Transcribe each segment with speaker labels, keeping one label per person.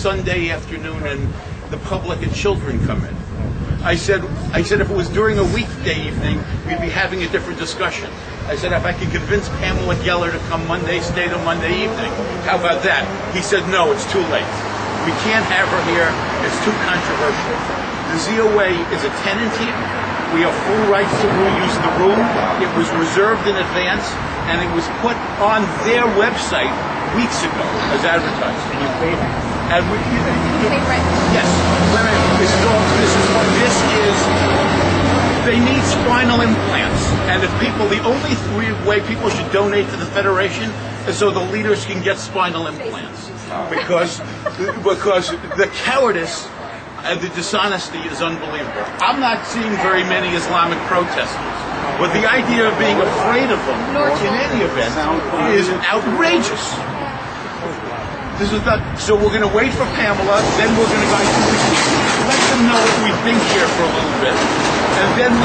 Speaker 1: Sunday afternoon and the public and children come in. I said if it was during a weekday evening, we'd be having a different discussion. I said, if I could convince Pamela Geller to come Monday, stay till Monday evening. How about that? He said, no, it's too late. We can't have her here. It's too controversial. The ZOA is a tenant here. We have full rights to use the room. It was reserved in advance, and it was put on their website weeks ago as advertised.
Speaker 2: And you paid it?
Speaker 1: And we, yes. This is, they need spinal implants. And if people, the only way people should donate to the Federation is so the leaders can get spinal implants. Because the cowardice and the dishonesty is unbelievable. I'm not seeing very many Islamic protesters, but the idea of being afraid of them in any event is outrageous. This is not, so we're going to wait for Pamela, then we're going to go let them know what we think here for a little bit, and then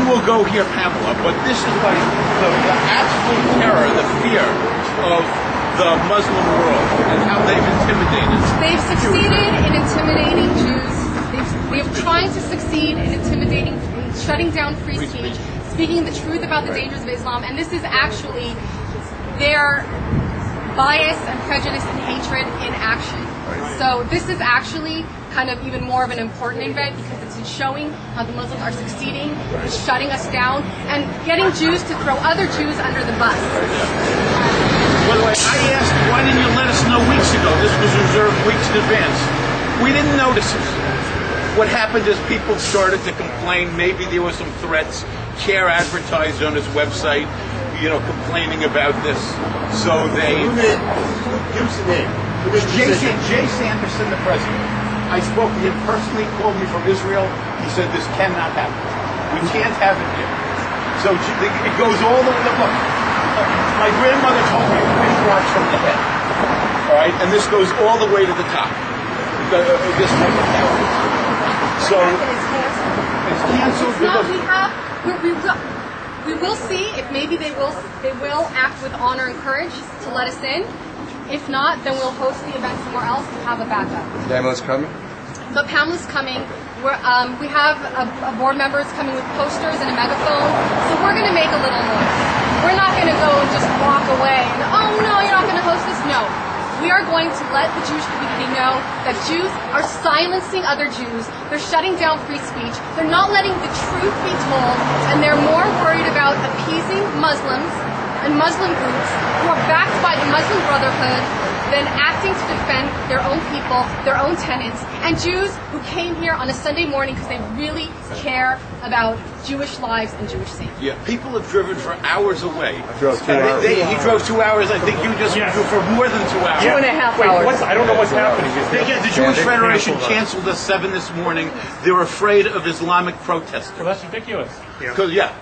Speaker 1: we'll go hear Pamela. But this is like the absolute terror, the fear of the Muslim world and how they've intimidated.
Speaker 3: They've succeeded in intimidating Jews. They've tried to succeed in intimidating, shutting down free speech, speaking the truth about the dangers of Islam, and this is actually their bias and prejudice and hatred in action. So this is actually kind of even more of an important event because it's showing how the Muslims are succeeding, shutting us down, and getting Jews to throw other Jews under the bus.
Speaker 1: By the way, I asked, why didn't you let us know weeks ago? This was reserved weeks in advance. We didn't notice it. What happened is people started to complain. Maybe there were some threats. CARE advertised on his website, complaining about this. So they...
Speaker 4: Give us a name.
Speaker 1: Jay Sanderson, the president. I spoke to him personally, called me from Israel. He said this cannot happen. We can't have it here. So it goes all the way. Look, my grandmother told me it starts from the head. All right? And this goes all the way to the top. This type of power. So it's canceled.
Speaker 3: We will see if maybe they will act with honor and courage to let us in. If not, then we'll host the event somewhere else and have a backup.
Speaker 4: Pamela's coming?
Speaker 3: But Pamela's coming. We have a board members coming with posters and a megaphone, so we're going to make a little noise. We're not going to go and just walk away and, oh no, you're not going to host this? No. We are going to let the Jewish community know that Jews are silencing other Jews. They're shutting down free speech. They're not letting the truth be told, and they're more worried about appeasing Muslims and Muslim groups who are backed by the Muslim Brotherhood than acting to defend their own people, their own tenants, and Jews who came here on a Sunday morning because they really care about Jewish lives and Jewish safety.
Speaker 1: Yeah, people have driven for hours away.
Speaker 4: I drove 2 hours.
Speaker 1: He drove 2 hours. I think you just drove for more than 2 hours.
Speaker 3: 2.5 hours.
Speaker 2: I don't know what's happening.
Speaker 1: The Jewish Federation canceled us 7 this morning. They're afraid of Islamic protesters.
Speaker 2: Well, that's ridiculous.
Speaker 1: Yeah.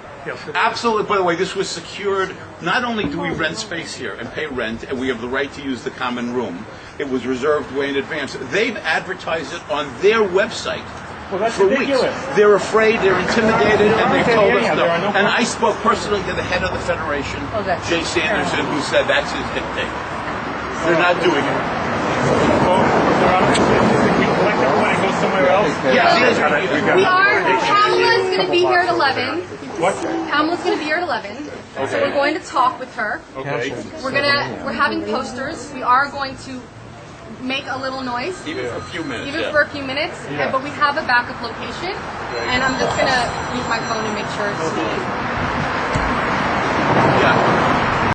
Speaker 1: Absolutely. By the way, this was secured. Not only do we rent space here and pay rent, and we have the right to use the common room, it was reserved way in advance. They've advertised it on their website for
Speaker 2: ridiculous.
Speaker 1: weeks. They're afraid, they're intimidated, and they've told us no. And I spoke personally to the head of the Federation, Jay Sanderson, who said that's his dictate. They're not doing it.
Speaker 2: Well, they're opposite. We collect everyone and go somewhere else.
Speaker 3: Pamela's going to be here at 11.
Speaker 2: What?
Speaker 3: Pamela's going to be here at 11. Okay. So we're going to talk with her.
Speaker 2: Okay.
Speaker 3: We're having posters. We are going to make a little noise.
Speaker 1: Even for a few minutes.
Speaker 3: For a few minutes. But we have a backup location. And I'm just going to use my phone to make sure it's